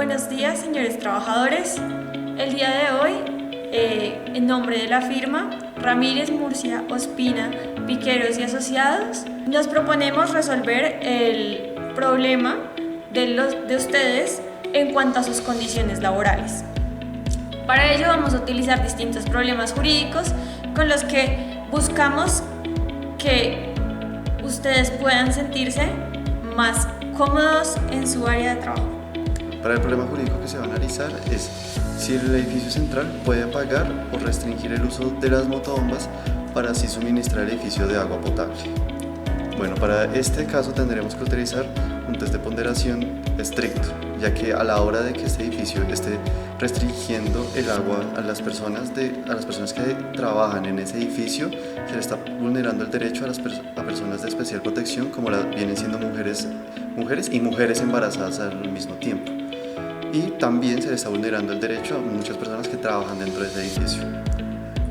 Buenos días, señores trabajadores. El día de hoy, en nombre de la firma Ramírez, Murcia, Ospina, Piqueros y Asociados, nos proponemos resolver el problema de ustedes en cuanto a sus condiciones laborales. Para ello vamos a utilizar distintos problemas jurídicos con los que buscamos que ustedes puedan sentirse más cómodos en su área de trabajo. Para el problema jurídico que se va a analizar es si el edificio central puede apagar o restringir el uso de las motobombas para así suministrar el edificio de agua potable. Bueno, para este caso tendremos que utilizar un test de ponderación estricto, ya que a la hora de que este edificio esté restringiendo el agua a las personas que trabajan en ese edificio, se le está vulnerando el derecho a personas de especial protección, como vienen siendo mujeres y mujeres embarazadas al mismo tiempo. Y también se le está vulnerando el derecho a muchas personas que trabajan dentro de ese edificio.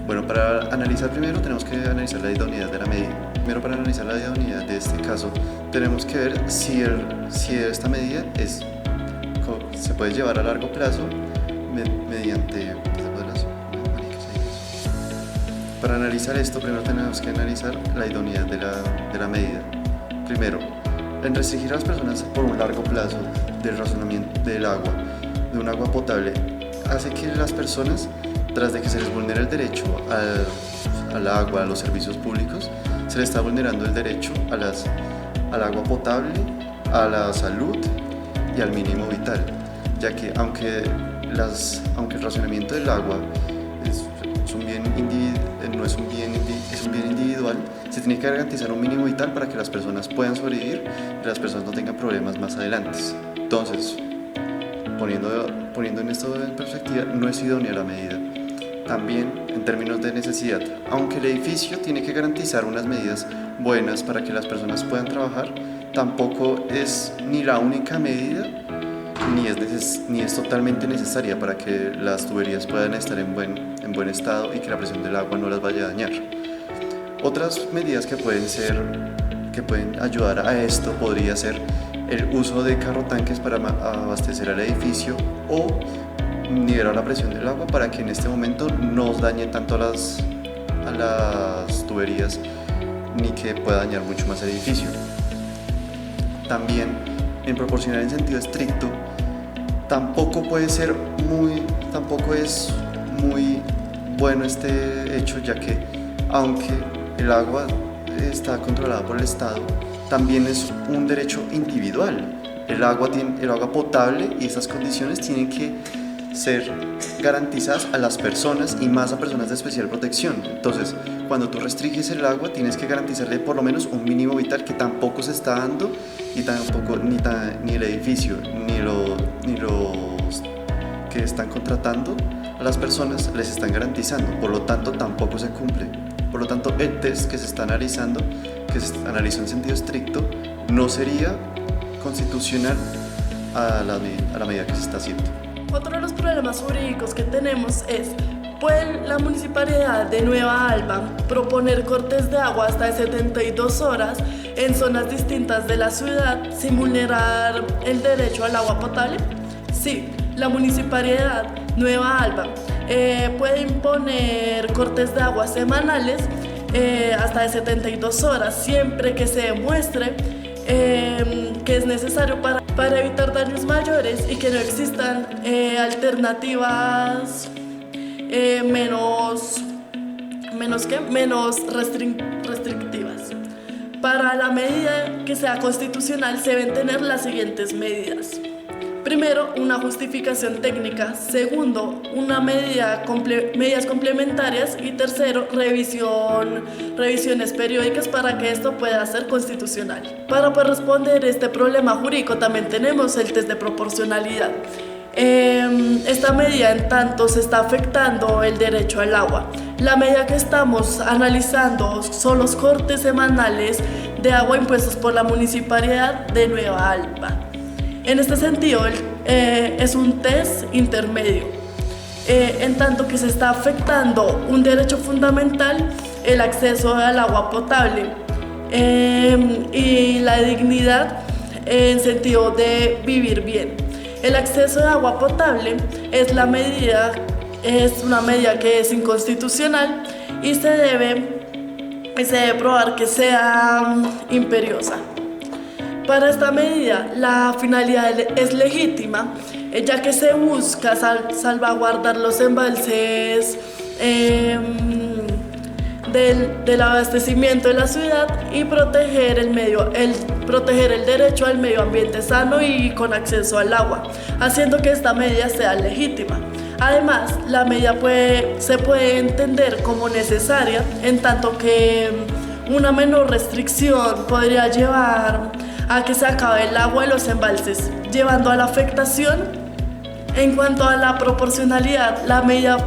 Bueno, para analizar primero tenemos que analizar la idoneidad de la medida. Primero, para analizar la idoneidad de este caso, tenemos que ver si esta medida se puede llevar a largo plazo mediante... Para analizar esto, primero tenemos que analizar la idoneidad de la medida. Primero, en restringir a las personas por un largo plazo del razonamiento del agua, de un agua potable, hace que las personas, tras de que se les vulnera el derecho al agua, a los servicios públicos, se les está vulnerando el derecho al agua potable, a la salud y al mínimo vital, ya que aunque el racionamiento del agua es un bien individual, se tiene que garantizar un mínimo vital para que las personas puedan sobrevivir y las personas no tengan problemas más adelante. Entonces, poniendo en esto en perspectiva, no es idónea la medida. También, en términos de necesidad, aunque el edificio tiene que garantizar unas medidas buenas para que las personas puedan trabajar, tampoco es ni la única medida ni es totalmente necesaria para que las tuberías puedan estar en buen estado y que la presión del agua no las vaya a dañar. Otras medidas que pueden ayudar a esto podría ser el uso de carrotanques para abastecer al edificio o nivelar la presión del agua para que en este momento no dañe tanto a las tuberías ni que pueda dañar mucho más el edificio. También, en proporcionar en sentido estricto, tampoco es muy bueno este hecho, ya que aunque el agua está controlada por el Estado, también es un derecho individual. El agua potable y estas condiciones tienen que ser garantizadas a las personas y más a personas de especial protección. Entonces, cuando tú restringes el agua, tienes que garantizarle por lo menos un mínimo vital que tampoco se está dando y tampoco ni el edificio ni los que están contratando a las personas les están garantizando, por lo tanto tampoco se cumple. Por lo tanto, el test que se está analizando, que se analizó en sentido estricto, no sería constitucional a la medida que se está haciendo. Otro de los problemas jurídicos que tenemos es: ¿puede la Municipalidad de Nueva Alba proponer cortes de agua hasta de 72 horas en zonas distintas de la ciudad sin vulnerar el derecho al agua potable? Sí, la Municipalidad Nueva Alba puede imponer cortes de agua semanales hasta de 72 horas, siempre que se demuestre que es necesario para evitar daños mayores y que no existan alternativas menos restrictivas. Para la medida que sea constitucional se deben tener las siguientes medidas. Primero, una justificación técnica. Segundo, medidas complementarias. Y tercero, revisiones periódicas para que esto pueda ser constitucional. Para poder responder este problema jurídico también tenemos el test de proporcionalidad. Esta medida, en tanto, se está afectando el derecho al agua. La medida que estamos analizando son los cortes semanales de agua impuestos por la Municipalidad de Nueva Alba. En este sentido, es un test intermedio, en tanto que se está afectando un derecho fundamental, el acceso al agua potable, y la dignidad en sentido de vivir bien. El acceso de agua potable es una medida que es inconstitucional y se debe probar que sea imperiosa. Para esta medida, la finalidad es legítima, ya que se busca salvaguardar los embalses del abastecimiento de la ciudad y proteger el derecho al medio ambiente sano y con acceso al agua, haciendo que esta medida sea legítima. Además, la medida se puede entender como necesaria, en tanto que una menor restricción podría llevar a que se acabe el agua en los embalses, llevando a la afectación. En cuanto a la proporcionalidad, la medida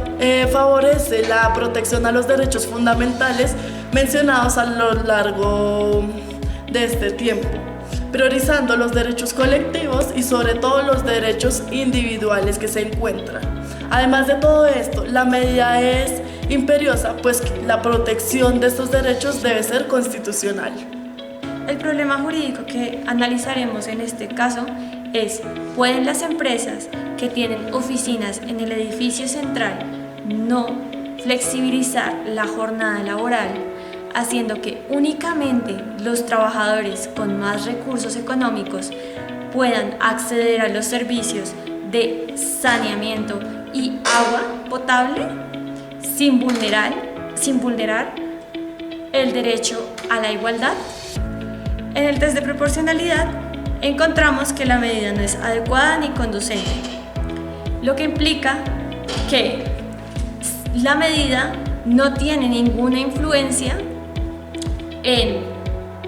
favorece la protección a los derechos fundamentales mencionados a lo largo de este tiempo, priorizando los derechos colectivos y sobre todo los derechos individuales que se encuentran. Además de todo esto, la medida es imperiosa, pues la protección de estos derechos debe ser constitucional. El problema jurídico que analizaremos en este caso es: ¿pueden las empresas que tienen oficinas en el edificio central no flexibilizar la jornada laboral, haciendo que únicamente los trabajadores con más recursos económicos puedan acceder a los servicios de saneamiento y agua potable sin vulnerar el derecho a la igualdad? En el test de proporcionalidad encontramos que la medida no es adecuada ni conducente, lo que implica que la medida no tiene ninguna influencia en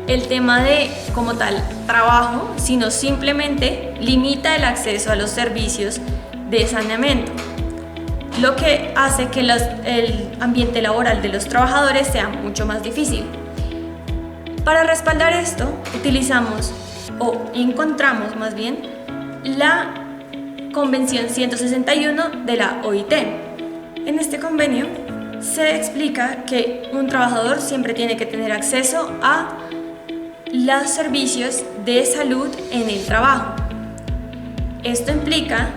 el tema de, como tal, trabajo, sino simplemente limita el acceso a los servicios de saneamiento, lo que hace que el ambiente laboral de los trabajadores sea mucho más difícil. Para respaldar esto, encontramos más bien la Convención 161 de la OIT. En este convenio se explica que un trabajador siempre tiene que tener acceso a los servicios de salud en el trabajo. Esto implica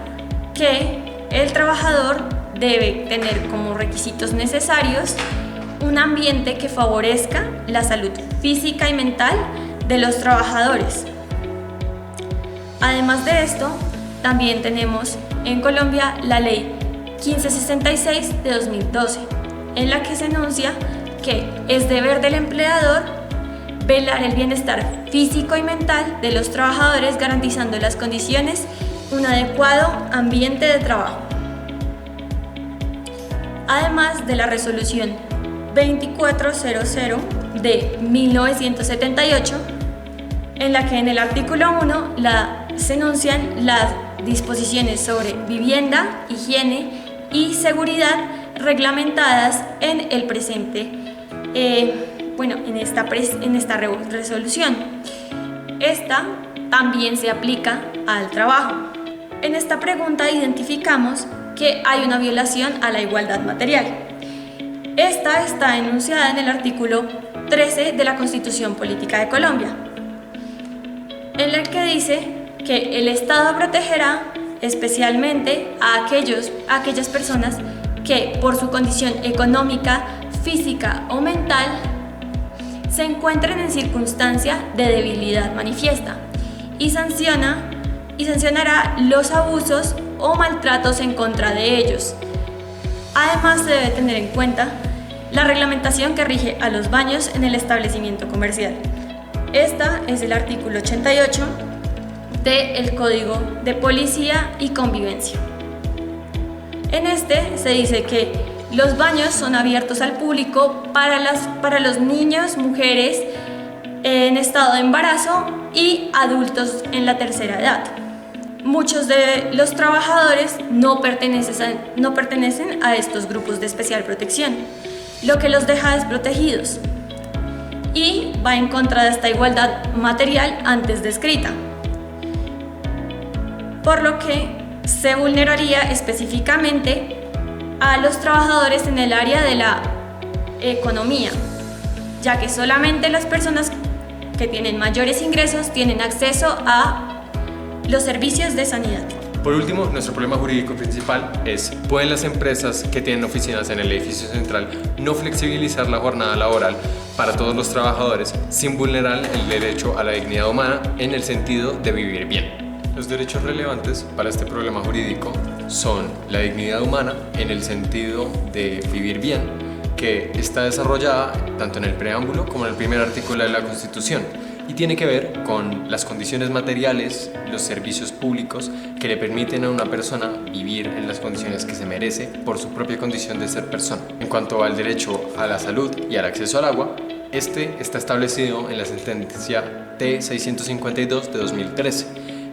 que el trabajador debe tener como requisitos necesarios un ambiente que favorezca la salud física y mental de los trabajadores. Además de esto, también tenemos en Colombia la Ley 1566 de 2012, en la que se enuncia que es deber del empleador velar el bienestar físico y mental de los trabajadores, garantizando las condiciones, un adecuado ambiente de trabajo. Además de la resolución 2400 de 1978, en la que en el artículo 1 se enuncian las disposiciones sobre vivienda, higiene y seguridad reglamentadas en el presente, en esta resolución. Esta también se aplica al trabajo. En esta pregunta identificamos que hay una violación a la igualdad material. Esta está enunciada en el artículo 13 de la Constitución Política de Colombia, en el que dice que el Estado protegerá especialmente a aquellas personas que por su condición económica, física o mental se encuentren en circunstancia de debilidad manifiesta y sancionará los abusos o maltratos en contra de ellos. Además, se debe tener en cuenta la reglamentación que rige a los baños en el establecimiento comercial. Esta es el artículo 88 del Código de Policía y Convivencia. En este se dice que los baños son abiertos al público para los niños, mujeres en estado de embarazo y adultos en la tercera edad. Muchos de los trabajadores no pertenecen a estos grupos de especial protección, lo que los deja desprotegidos y va en contra de esta igualdad material antes descrita, por lo que se vulneraría específicamente a los trabajadores en el área de la economía, ya que solamente las personas que tienen mayores ingresos tienen acceso a los servicios de sanidad. Por último, nuestro problema jurídico principal es: ¿pueden las empresas que tienen oficinas en el edificio central no flexibilizar la jornada laboral para todos los trabajadores sin vulnerar el derecho a la dignidad humana en el sentido de vivir bien? Los derechos relevantes para este problema jurídico son la dignidad humana en el sentido de vivir bien, que está desarrollada tanto en el preámbulo como en el primer artículo de la Constitución, y tiene que ver con las condiciones materiales, los servicios públicos que le permiten a una persona vivir en las condiciones que se merece por su propia condición de ser persona. En cuanto al derecho a la salud y al acceso al agua, este está establecido en la sentencia T-652 de 2013,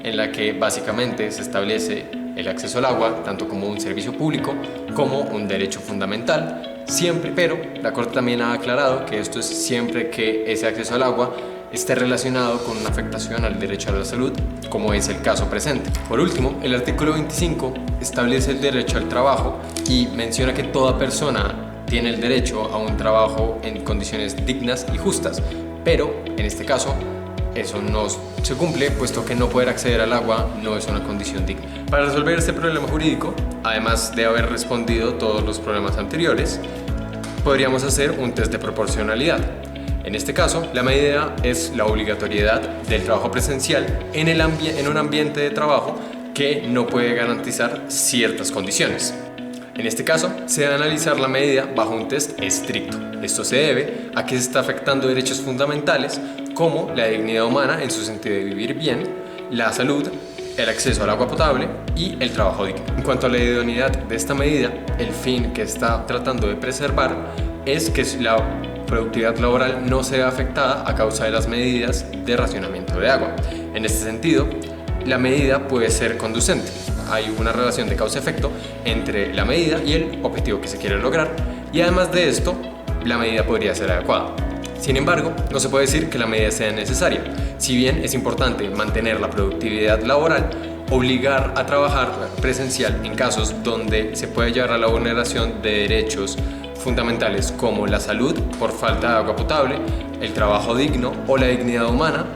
en la que básicamente se establece el acceso al agua tanto como un servicio público como un derecho fundamental, siempre, pero la Corte también ha aclarado que esto es siempre que ese acceso al agua esté relacionado con una afectación al derecho a la salud, como es el caso presente. Por último, el artículo 25 establece el derecho al trabajo y menciona que toda persona tiene el derecho a un trabajo en condiciones dignas y justas, pero en este caso eso no se cumple, puesto que no poder acceder al agua no es una condición digna. Para resolver este problema jurídico, además de haber respondido todos los problemas anteriores, podríamos hacer un test de proporcionalidad. En este caso, la medida es la obligatoriedad del trabajo presencial en un ambiente de trabajo que no puede garantizar ciertas condiciones. En este caso, se debe analizar la medida bajo un test estricto. Esto se debe a que se está afectando derechos fundamentales como la dignidad humana en su sentido de vivir bien, la salud, el acceso al agua potable y el trabajo digno. En cuanto a la idoneidad de esta medida, el fin que está tratando de preservar es que la productividad laboral no se vea afectada a causa de las medidas de racionamiento de agua. En este sentido, la medida puede ser conducente. Hay una relación de causa-efecto entre la medida y el objetivo que se quiere lograr, y además de esto, la medida podría ser adecuada. Sin embargo, no se puede decir que la medida sea necesaria. Si bien es importante mantener la productividad laboral, obligar a trabajar presencial en casos donde se puede llevar a la vulneración de derechos fundamentales como la salud por falta de agua potable, el trabajo digno o la dignidad humana,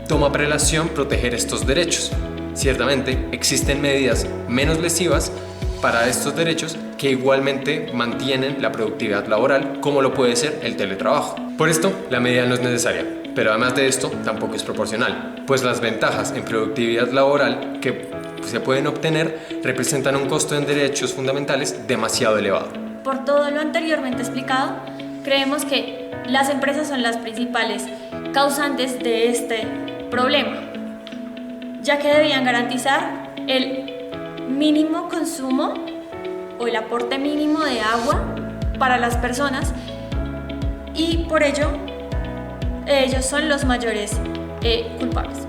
toma prelación proteger estos derechos. Ciertamente existen medidas menos lesivas para estos derechos que igualmente mantienen la productividad laboral, como lo puede ser el teletrabajo. Por esto, la medida no es necesaria, pero además de esto tampoco es proporcional, pues las ventajas en productividad laboral que se pueden obtener representan un costo en derechos fundamentales demasiado elevado. Por todo lo anteriormente explicado, creemos que las empresas son las principales causantes de este problema, ya que debían garantizar el mínimo consumo o el aporte mínimo de agua para las personas, y por ello ellos son los mayores culpables.